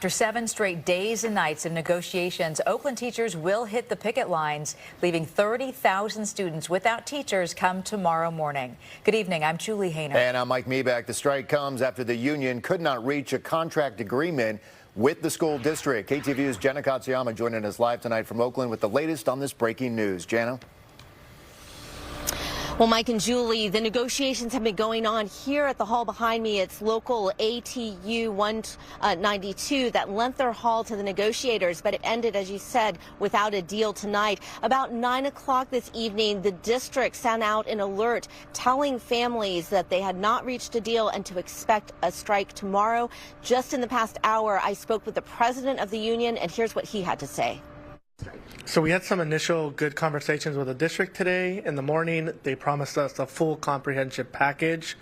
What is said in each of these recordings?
After 7 straight days and nights of negotiations, Oakland teachers will hit the picket lines, leaving 30,000 students without teachers come tomorrow morning. Good evening. I'm Julie Hayner. And I'm Mike Meebeck. The strike comes after the union could not reach a contract agreement with the school district. KTVU's Jenna Katsuyama joining us live tonight from Oakland with the latest on this breaking news. Jenna? Well, Mike and Julie, the negotiations have been going on here at the hall behind me. It's local ATU 192 that lent their hall to the negotiators, but it ended, as you said, without a deal tonight. About 9 o'clock this evening, the district sent out an alert telling families that they had not reached a deal and to expect a strike tomorrow. Just in the past hour, I spoke with the president of the union, and here's what he had to say. So we had some initial good conversations with the district today. In the morning, they promised us a full comprehensive package.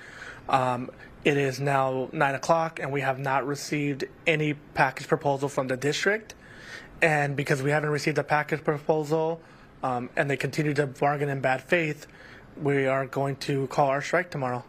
It is now 9 o'clock and we have not received any package proposal from the district. And because we haven't received a package proposal and they continue to bargain in bad faith, we are going to call our strike tomorrow.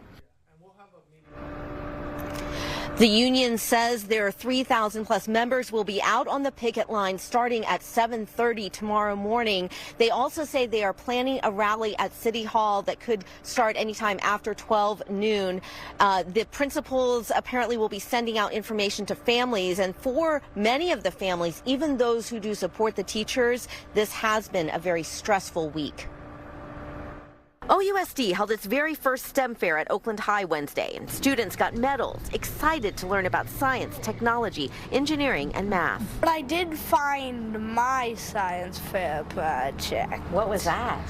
The union says their 3,000 plus members will be out on the picket line starting at 7:30 tomorrow morning. They also say they are planning a rally at City Hall that could start anytime after 12 noon. The principals apparently will be sending out information to families, and for many of the families, even those who do support the teachers, this has been a very stressful week. OUSD held its very first STEM fair at Oakland High Wednesday, and students got medals, excited to learn about science, technology, engineering, and math. But I did find my science fair project. What was that?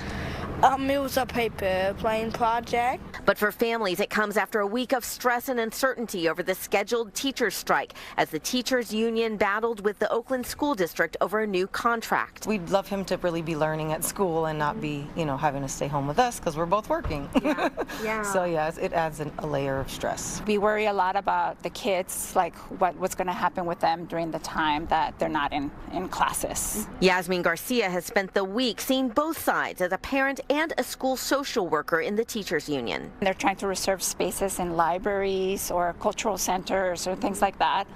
It was a paper airplane project. But for families, it comes after a week of stress and uncertainty over the scheduled teachers' strike as the teachers' union battled with the Oakland School District over a new contract. We'd love him to really be learning at school and not be, having to stay home with us because we're both working. Yeah. So, yeah, it adds a layer of stress. We worry a lot about the kids, like what's going to happen with them during the time that they're not in classes. Yasmin Garcia has spent the week seeing both sides as a parent and a school social worker in the teachers union. They're trying to reserve spaces in libraries or cultural centers or things like that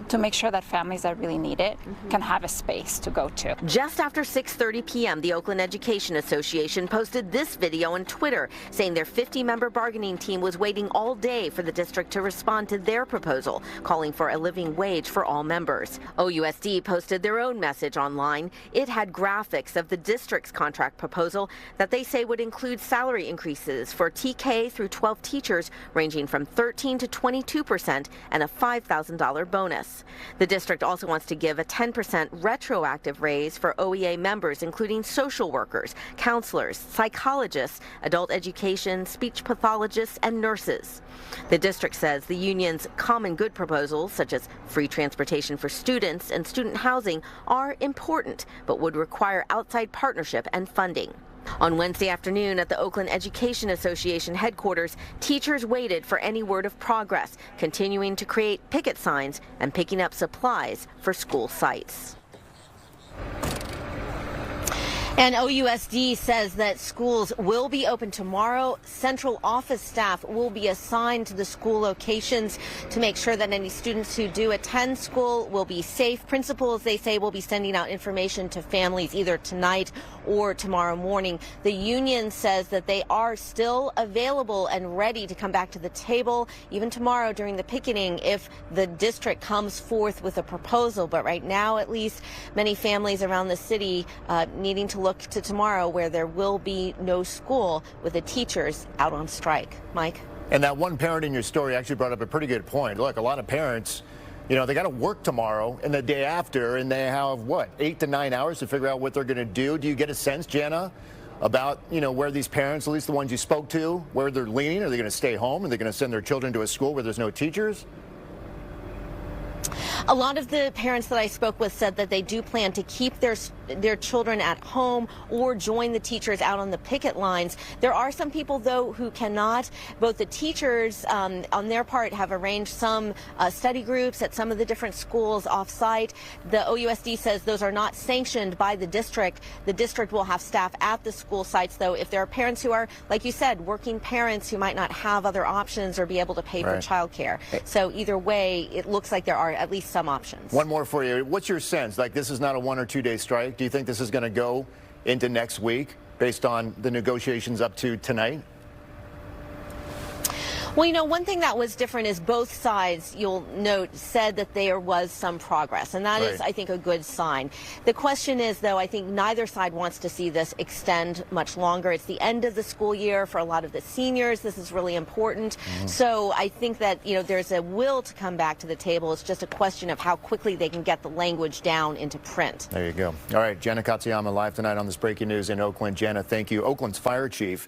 to make sure that families that really need it can have a space to go to. Just after 6:30 p.m., the Oakland Education Association posted this video on Twitter saying their 50-member bargaining team was waiting all day for the district to respond to their proposal, calling for a living wage for all members. OUSD posted their own message online. It had graphics of the district's contract proposal that they say would include salary increases for TK through 12 teachers ranging from 13% to 22% and a $5,000 bonus. The district also wants to give a 10% retroactive raise for OEA members, including social workers, counselors, psychologists, adult education, speech pathologists, and nurses. The district says the union's common good proposals, such as free transportation for students and student housing, are important, but would require outside partnership and funding. On Wednesday afternoon at the Oakland Education Association headquarters, teachers waited for any word of progress, continuing to create picket signs and picking up supplies for school sites. And OUSD says that schools will be open tomorrow. Central office staff will be assigned to the school locations to make sure that any students who do attend school will be safe. Principals, they say, will be sending out information to families either tonight or tomorrow morning. The union says that they are still available and ready to come back to the table even tomorrow during the picketing if the district comes forth with a proposal. But right now, at least, many families around the city needing to look to tomorrow where there will be no school with the teachers out on strike. Mike? And that one parent in your story actually brought up a pretty good point. Look, a lot of parents, they got to work tomorrow and the day after, and they have, 8 to 9 hours to figure out what they're going to do. Do you get a sense, Jenna, about, where these parents, at least the ones you spoke to, where they're leaning? Are they going to stay home? Are they going to send their children to a school where there's no teachers? A lot of the parents that I spoke with said that they do plan to keep their children at home or join the teachers out on the picket lines. There are some people, though, who cannot. Both the teachers, on their part, have arranged some study groups at some of the different schools off-site. The OUSD says those are not sanctioned by the district. The district will have staff at the school sites, though, if there are parents who are, like you said, working parents who might not have other options or be able to pay for childcare. So either way, it looks like there are at least some options. One more for you. What's your sense? Like, this is not a 1 or 2 day strike. Do you think this is going to go into next week based on the negotiations up to tonight? Well, you know, one thing that was different is both sides, you'll note, said that there was some progress, and that is, I think, a good sign. The question is, though, I think neither side wants to see this extend much longer. It's the end of the school year for a lot of the seniors. This is really important. So I think that, you know, there's a will to come back to the table. It's just a question of how quickly they can get the language down into print. There you go. All right, Jenna Katsuyama live tonight on this Breaking News in Oakland. Jenna, thank you. Oakland's fire chief